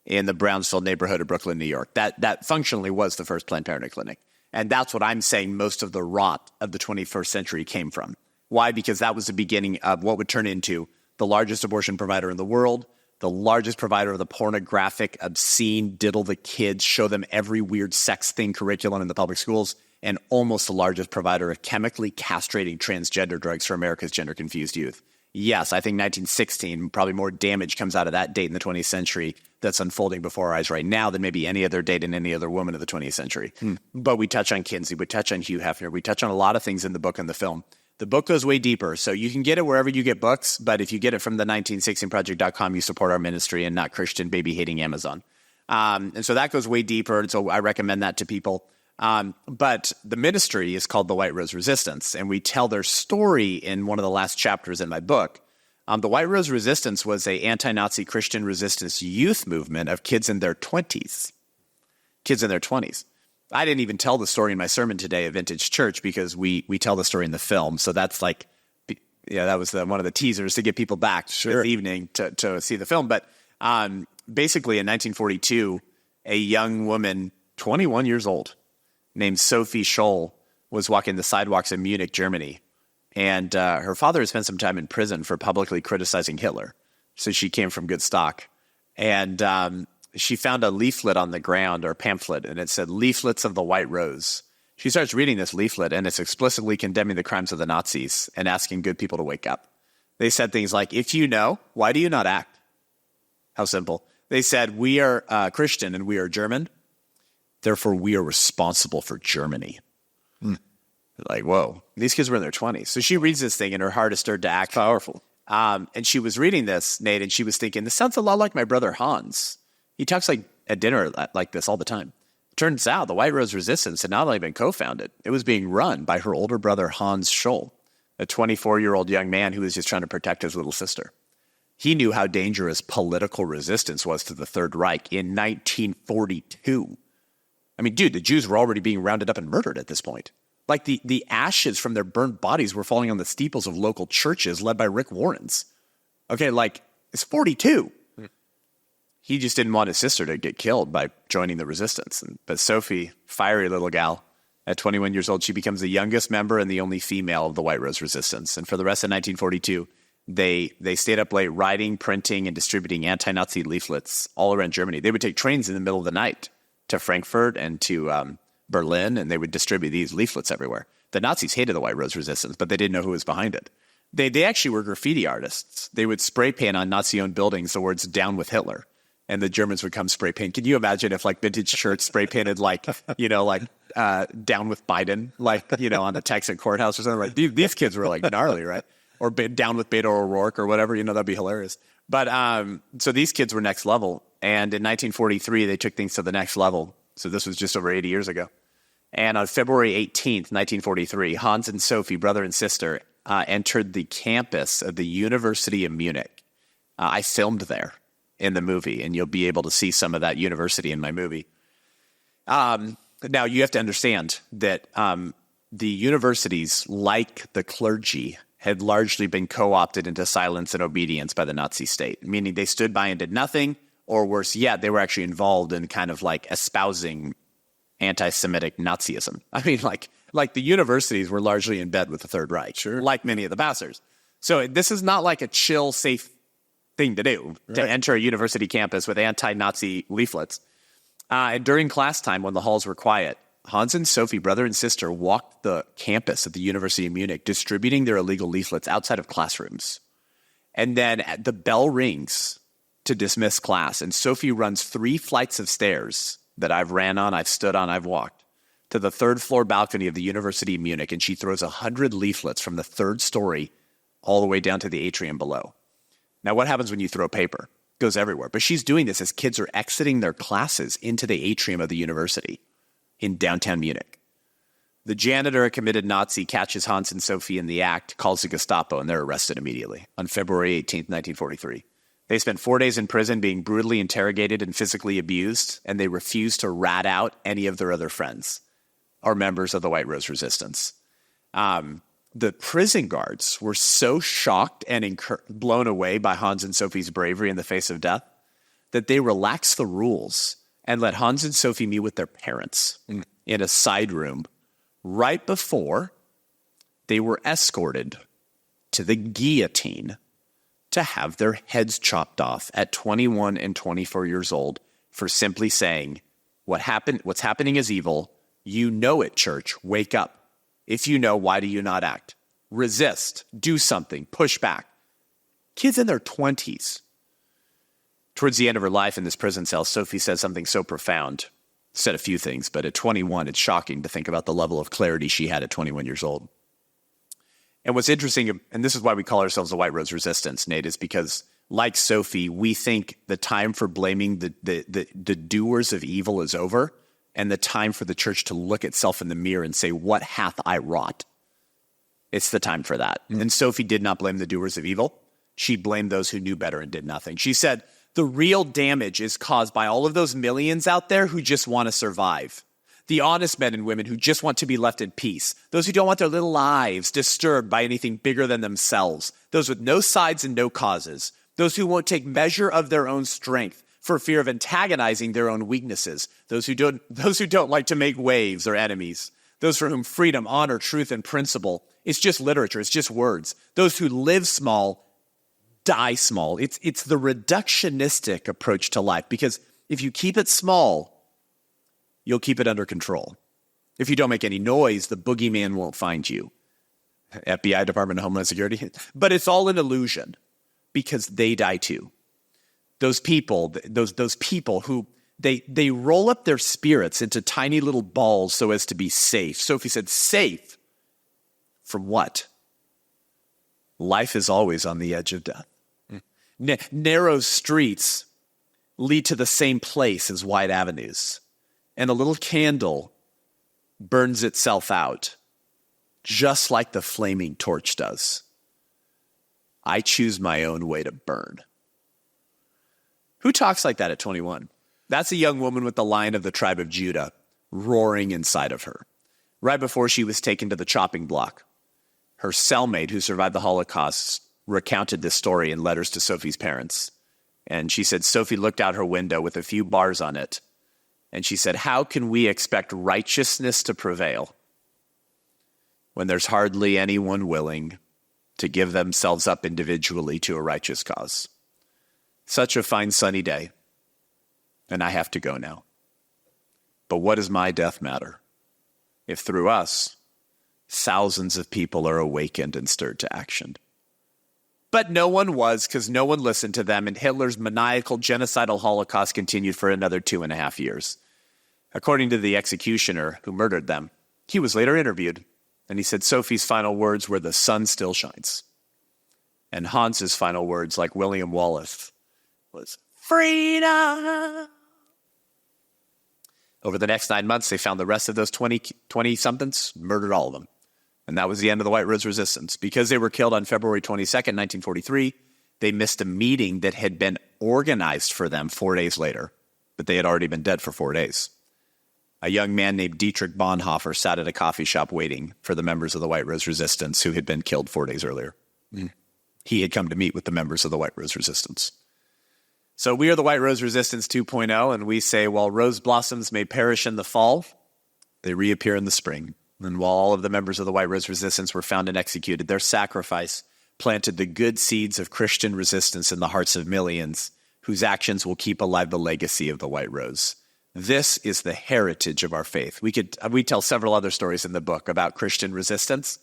in the Brownsville neighborhood of Brooklyn, New York. That functionally was the first Planned Parenthood clinic. And that's what I'm saying most of the rot of the 21st century came from. Why? Because that was the beginning of what would turn into the largest abortion provider in the world, the largest provider of the pornographic, obscene, diddle the kids, show them every weird sex thing curriculum in the public schools, and almost the largest provider of chemically castrating transgender drugs for America's gender-confused youth. Yes, I think 1916, probably more damage comes out of that date in the 20th century that's unfolding before our eyes right now than maybe any other date in any other woman of the 20th century. But we touch on Kinsey, we touch on Hugh Hefner, we touch on a lot of things in the book and the film. The book goes way deeper, so you can get it wherever you get books, but if you get it from the 1916project.com, you support our ministry and not Christian baby-hating Amazon. And so that goes way deeper, and so I recommend that to people. But the ministry is called the White Rose Resistance, and we tell their story in one of the last chapters in my book. The White Rose Resistance was an anti-Nazi Christian resistance youth movement of kids in their 20s. Kids in their 20s. I didn't even tell the story in my sermon today at Vintage Church because we tell the story in the film. So that's like, that was one of the teasers to get people back this evening to see the film. But basically in 1942, a young woman, 21 years old, named Sophie Scholl, was walking the sidewalks of Munich, Germany. And her father had spent some time in prison for publicly criticizing Hitler. So she came from good stock. And she found a leaflet on the ground, or pamphlet, and it said, "Leaflets of the White Rose." She starts reading this leaflet, and it's explicitly condemning the crimes of the Nazis and asking good people to wake up. They said things like, "If you know, why do you not act?" How simple. They said, "We are Christian and we are German. Therefore, we are responsible for Germany." Like, whoa, these kids were in their 20s. So she reads this thing and her heart is stirred to act. Powerful. And she was reading this, Nate, and she was thinking, this sounds a lot like my brother Hans. He talks like at dinner like this all the time. Turns out the White Rose Resistance had not only been co-founded, it was being run by her older brother Hans Scholl, a 24-year-old young man who was just trying to protect his little sister. He knew how dangerous political resistance was to the Third Reich in 1942. I mean, dude, the Jews were already being rounded up and murdered at this point. Like the ashes from their burned bodies were falling on the steeples of local churches led by Rick Warren's. Okay, like, it's 42. He just didn't want his sister to get killed by joining the resistance. But Sophie, fiery little gal, at 21 years old, she becomes the youngest member and the only female of the White Rose Resistance. And for the rest of 1942, they stayed up late writing, printing, and distributing anti-Nazi leaflets all around Germany. They would take trains in the middle of the night to Frankfurt and to Berlin, and they would distribute these leaflets everywhere. The Nazis hated the White Rose Resistance, but they didn't know who was behind it. They actually were graffiti artists. They would spray paint on Nazi-owned buildings the words "Down with Hitler," and the Germans would come spray paint. Can you imagine if like Vintage Church spray painted like, "Down with Biden," like, on the Texan courthouse or something? Like these kids were like gnarly, right? Or "Down with Beto O'Rourke" or whatever, that'd be hilarious. But so these kids were next level. And in 1943, they took things to the next level. So this was just over 80 years ago. And on February 18th, 1943, Hans and Sophie, brother and sister, entered the campus of the University of Munich. I filmed there in the movie, and you'll be able to see some of that university in my movie. Now, you have to understand that the universities, like the clergy, had largely been co-opted into silence and obedience by the Nazi state, meaning they stood by and did nothing, or worse yet, they were actually involved in kind of like espousing anti-Semitic Nazism. I mean, like the universities were largely in bed with the Third Reich, like many of the pastors. So this is not like a chill, safe thing to do, to enter a university campus with anti-Nazi leaflets. And during class time, when the halls were quiet, Hans and Sophie, brother and sister, walked the campus of the University of Munich, distributing their illegal leaflets outside of classrooms. And then the bell rings to dismiss class, and Sophie runs 3 flights of stairs that I've ran on, I've stood on, I've walked, to the 3rd floor balcony of the University of Munich, and she throws 100 leaflets from the 3rd story all the way down to the atrium below. Now, what happens when you throw paper? It goes everywhere. But she's doing this as kids are exiting their classes into the atrium of the university in downtown Munich. The janitor, a committed Nazi, catches Hans and Sophie in the act, calls the Gestapo, and they're arrested immediately on February 18th, 1943. They spent 4 days in prison being brutally interrogated and physically abused, and they refused to rat out any of their other friends or members of the White Rose Resistance. The prison guards were so shocked and blown away by Hans and Sophie's bravery in the face of death that they relaxed the rules and let Hans and Sophie meet with their parents in a side room right before they were escorted to the guillotine to have their heads chopped off at 21 and 24 years old for simply saying, what's happening is evil. You know it, church. Wake up. If you know, why do you not act? Resist. Do something. Push back. Kids in their 20s. Towards the end of her life in this prison cell, Sophie said something so profound. Said a few things, but at 21, it's shocking to think about the level of clarity she had at 21 years old. And what's interesting, and this is why we call ourselves the White Rose Resistance, Nate, is because, like Sophie, we think the time for blaming the doers of evil is over, and the time for the church to look itself in the mirror and say, what hath I wrought? It's the time for that. And Sophie did not blame the doers of evil. She blamed those who knew better and did nothing. She said, the real damage is caused by all of those millions out there who just want to survive. The honest men and women who just want to be left in peace. Those who don't want their little lives disturbed by anything bigger than themselves. Those with no sides and no causes. Those who won't take measure of their own strength for fear of antagonizing their own weaknesses. Those who don't like to make waves or enemies. Those for whom freedom, honor, truth, and principle is just literature. It's just words. Those who live small, die small. It's the reductionistic approach to life, because if you keep it small, you'll keep it under control. If you don't make any noise, the boogeyman won't find you. FBI, Department of Homeland Security. But it's all an illusion, because they die too. Those people who they roll up their spirits into tiny little balls so as to be safe. Sophie said, safe from what? Life is always on the edge of death. Narrow streets lead to the same place as wide avenues. And a little candle burns itself out, just like the flaming torch does. I choose my own way to burn. Who talks like that at 21? That's a young woman with the Lion of the tribe of Judah roaring inside of her. Right before she was taken to the chopping block, her cellmate who survived the Holocaust recounted this story in letters to Sophie's parents. And she said, Sophie looked out her window with a few bars on it. And she said, how can we expect righteousness to prevail when there's hardly anyone willing to give themselves up individually to a righteous cause? Such a fine sunny day, and I have to go now. But what does my death matter if through us, thousands of people are awakened and stirred to action? But no one was, because no one listened to them, and Hitler's maniacal genocidal Holocaust continued for another 2.5 years. According to the executioner who murdered them, he was later interviewed, and he said Sophie's final words were, the sun still shines. And Hans's final words, like William Wallace, was freedom. Over the next 9 months, they found the rest of those 20-somethings, murdered all of them. And that was the end of the White Rose Resistance. Because they were killed on February 22nd, 1943, they missed a meeting that had been organized for them 4 days later, but they had already been dead for 4 days. A young man named Dietrich Bonhoeffer sat at a coffee shop waiting for the members of the White Rose Resistance who had been killed 4 days earlier. He had come to meet with the members of the White Rose Resistance. So we are the White Rose Resistance 2.0, and we say, while rose blossoms may perish in the fall, they reappear in the spring. And while all of the members of the White Rose Resistance were found and executed, their sacrifice planted the good seeds of Christian resistance in the hearts of millions, whose actions will keep alive the legacy of the White Rose. This is the heritage of our faith. We tell several other stories in the book about Christian resistance.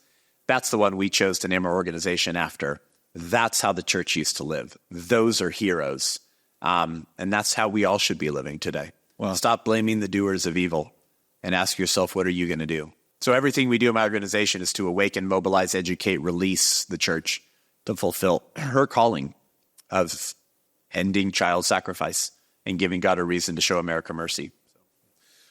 That's the one we chose to name our organization after. That's how the church used to live. Those are heroes. And that's how we all should be living today. Well, stop blaming the doers of evil and ask yourself, what are you going to do? So everything we do in my organization is to awaken, mobilize, educate, release the church to fulfill her calling of ending child sacrifice and giving God a reason to show America mercy.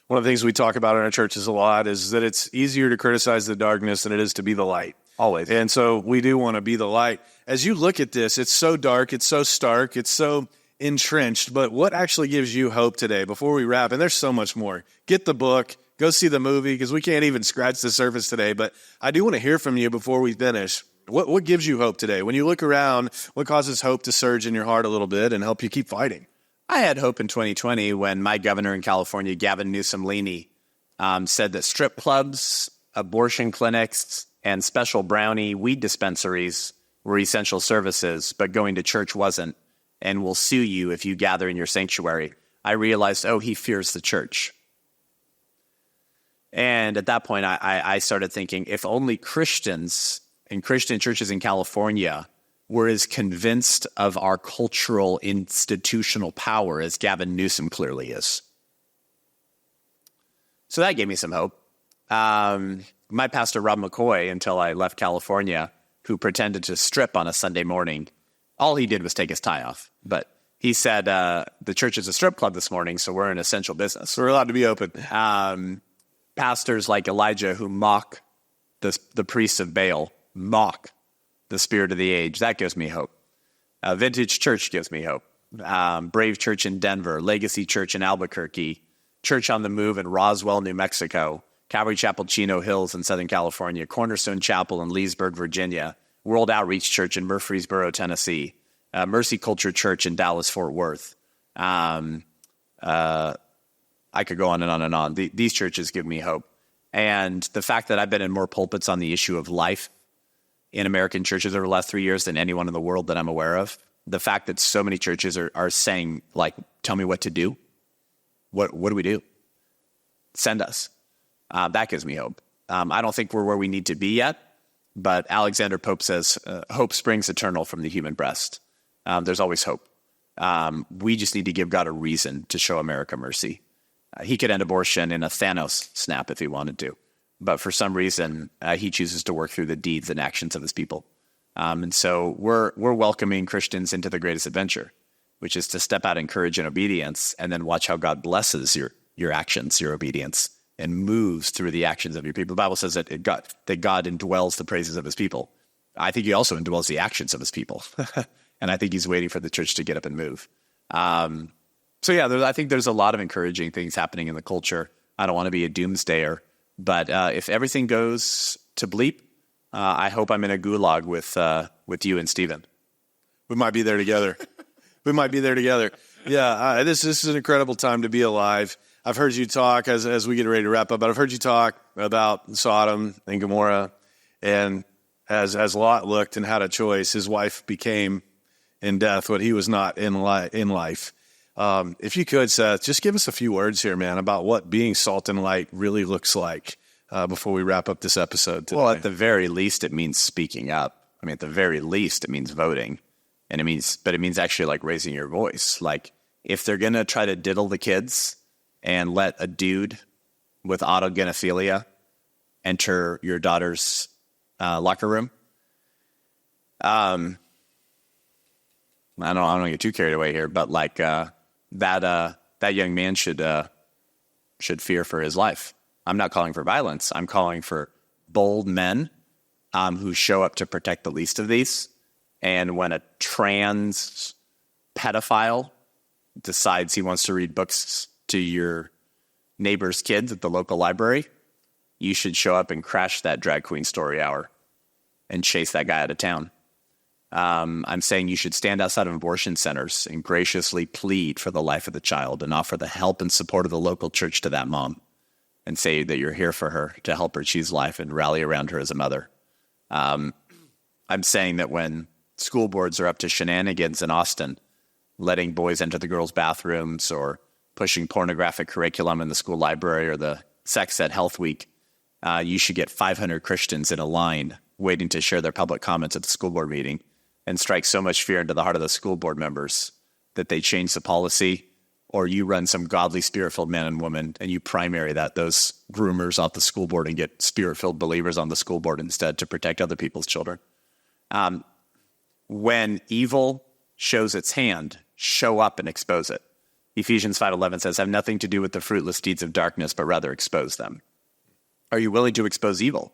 One of the things we talk about in our churches a lot is that it's easier to criticize the darkness than it is to be the light. Always. And so we do want to be the light. As you look at this, it's so dark, it's so stark, it's so entrenched, but what actually gives you hope today before we wrap? And there's so much more. Get the book, go see the movie because we can't even scratch the surface today. But I do want to hear from you before we finish. What gives you hope today? When you look around, what causes hope to surge in your heart a little bit and help you keep fighting? I had hope in 2020 when my governor in California, Gavin Newsom-Leaney, said that strip clubs, abortion clinics, and special brownie weed dispensaries were essential services, but going to church wasn't, and will sue you if you gather in your sanctuary. I realized, he fears the church. And at that point, I started thinking, if only Christians and Christian churches in California were as convinced of our cultural institutional power as Gavin Newsom clearly is. So that gave me some hope. My pastor, Rob McCoy, until I left California, who pretended to strip on a Sunday morning, all he did was take his tie off. But he said, the church is a strip club this morning, so we're an essential business. We're allowed to be open. Pastors like Elijah who mock the priests of Baal, mock the spirit of the age. That gives me hope. Vintage Church gives me hope. Brave Church in Denver, Legacy Church in Albuquerque, Church on the Move in Roswell, New Mexico, Calvary Chapel, Chino Hills in Southern California, Cornerstone Chapel in Leesburg, Virginia, World Outreach Church in Murfreesboro, Tennessee, Mercy Culture Church in Dallas, Fort Worth. I could go on and on and on. These churches give me hope. And the fact that I've been in more pulpits on the issue of life in American churches over the last 3 years than anyone in the world that I'm aware of, the fact that so many churches are saying, like, tell me what to do. What do we do? Send us. That gives me hope. I don't think we're where we need to be yet, but Alexander Pope says, hope springs eternal from the human breast. There's always hope. We just need to give God a reason to show America mercy. He could end abortion in a Thanos snap if he wanted to, but for some reason, he chooses to work through the deeds and actions of his people. And so we're welcoming Christians into the greatest adventure, which is to step out in courage and obedience and then watch how God blesses your actions, your obedience, and moves through the actions of your people. The Bible says that God indwells the praises of his people. I think he also indwells the actions of his people. And I think he's waiting for the church to get up and move. I think there's a lot of encouraging things happening in the culture. I don't want to be a doomsdayer, but if everything goes to bleep, I hope I'm in a gulag with you and Stephen. We might be there together. Yeah, this is an incredible time to be alive. I've heard you talk as we get ready to wrap up, but I've heard you talk about Sodom and Gomorrah, and as Lot looked and had a choice, his wife became in death what he was not in life. If you could, Seth, just give us a few words here, man, about what being salt and light really looks like before we wrap up this episode today. Well, at the very least, it means speaking up. I mean, at the very least, it means voting. And it means actually like raising your voice. Like if they're going to try to diddle the kids and let a dude with autogenophilia enter your daughter's locker room, I don't get too carried away here, but like that young man should fear for his life. I'm not calling for violence. I'm calling for bold men who show up to protect the least of these. And when a trans pedophile decides he wants to read books to your neighbor's kids at the local library, you should show up and crash that drag queen story hour and chase that guy out of town. I'm saying you should stand outside of abortion centers and graciously plead for the life of the child and offer the help and support of the local church to that mom and say that you're here for her to help her choose life and rally around her as a mother. I'm saying that when school boards are up to shenanigans in Austin, letting boys enter the girls' bathrooms or pushing pornographic curriculum in the school library or the sex ed health week, you should get 500 Christians in a line waiting to share their public comments at the school board meeting and strike so much fear into the heart of the school board members that they change the policy, or you run some godly spirit-filled man and woman and you primary those groomers off the school board and get spirit-filled believers on the school board instead to protect other people's children. When evil shows its hand, show up and expose it. Ephesians 5:11 says, have nothing to do with the fruitless deeds of darkness, but rather expose them. Are you willing to expose evil?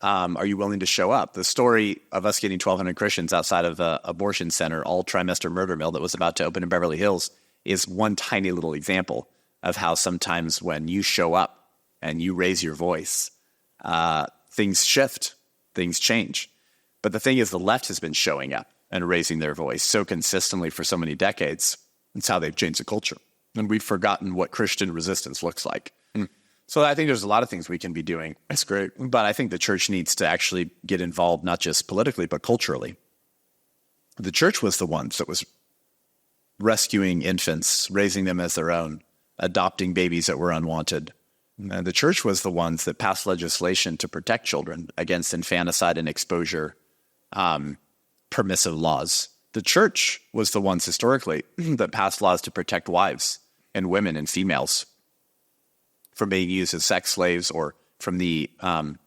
Are you willing to show up? The story of us getting 1,200 Christians outside of an abortion center, all trimester murder mill that was about to open in Beverly Hills, is one tiny little example of how sometimes when you show up and you raise your voice, things shift, things change. But the thing is, the left has been showing up and raising their voice so consistently for so many decades. It's how they've changed the culture. And we've forgotten what Christian resistance looks like. So I think there's a lot of things we can be doing. That's great. But I think the church needs to actually get involved, not just politically, but culturally. The church was the ones that was rescuing infants, raising them as their own, adopting babies that were unwanted. And the church was the ones that passed legislation to protect children against infanticide and exposure, permissive laws. The church was the ones historically that passed laws to protect wives and women and females from being used as sex slaves or from the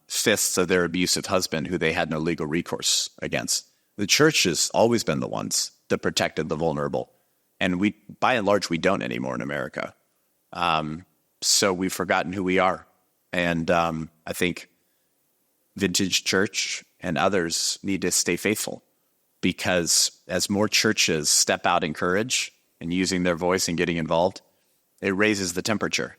fists of their abusive husband who they had no legal recourse against. The church has always been the ones that protected the vulnerable. And we, by and large, we don't anymore in America. So we've forgotten who we are. And I think Vintage Church and others need to stay faithful, because as more churches step out in courage and using their voice and getting involved, it raises the temperature.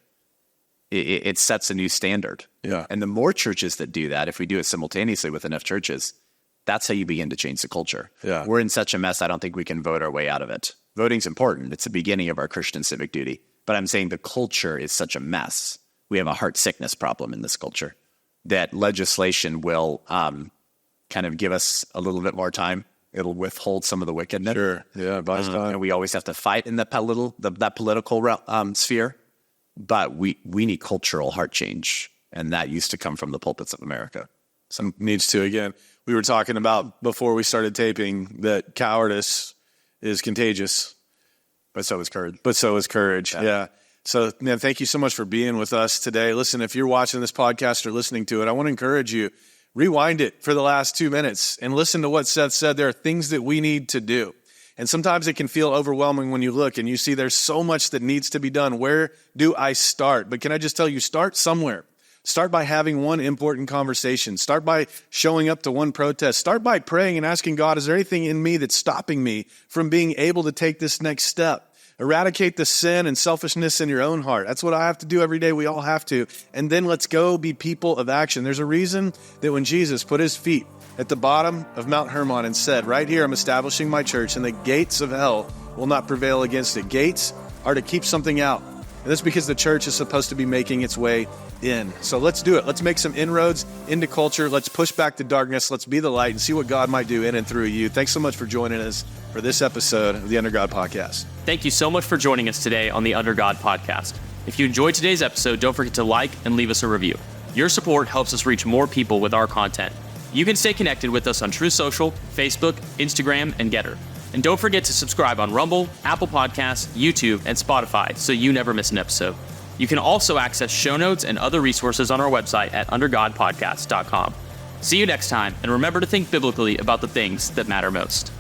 It sets a new standard. Yeah. And the more churches that do that, if we do it simultaneously with enough churches, that's how you begin to change the culture. Yeah. We're in such a mess, I don't think we can vote our way out of it. Voting's important. It's the beginning of our Christian civic duty. But I'm saying the culture is such a mess. We have a heart sickness problem in this culture that legislation will kind of give us a little bit more time. It'll withhold some of the wickedness. Sure. Yeah, buys time. And we always have to fight in that political sphere. But we need cultural heart change, and that used to come from the pulpits of America. Some needs to, again. We were talking about before we started taping that cowardice is contagious. But so is courage. But so is courage, yeah. So, man, thank you so much for being with us today. Listen, if you're watching this podcast or listening to it, I want to encourage you, rewind it for the last 2 minutes and listen to what Seth said. There are things that we need to do. And sometimes it can feel overwhelming when you look and you see there's so much that needs to be done. Where do I start? But can I just tell you, start somewhere. Start by having one important conversation. Start by showing up to one protest. Start by praying and asking God, is there anything in me that's stopping me from being able to take this next step? Eradicate the sin and selfishness in your own heart. That's what I have to do every day. We all have to. And then let's go be people of action. There's a reason that when Jesus put his feet at the bottom of Mount Hermon and said, right here, I'm establishing my church, and the gates of hell will not prevail against it. Gates are to keep something out. And that's because the church is supposed to be making its way in. So let's do it. Let's make some inroads into culture. Let's push back the darkness. Let's be the light and see what God might do in and through you. Thanks so much for joining us for this episode of the Under God Podcast. Thank you so much for joining us today on the Under God Podcast. If you enjoyed today's episode, don't forget to like and leave us a review. Your support helps us reach more people with our content. You can stay connected with us on Truth Social, Facebook, Instagram, and Getter. And don't forget to subscribe on Rumble, Apple Podcasts, YouTube, and Spotify so you never miss an episode. You can also access show notes and other resources on our website at undergodpodcast.com. See you next time, and remember to think biblically about the things that matter most.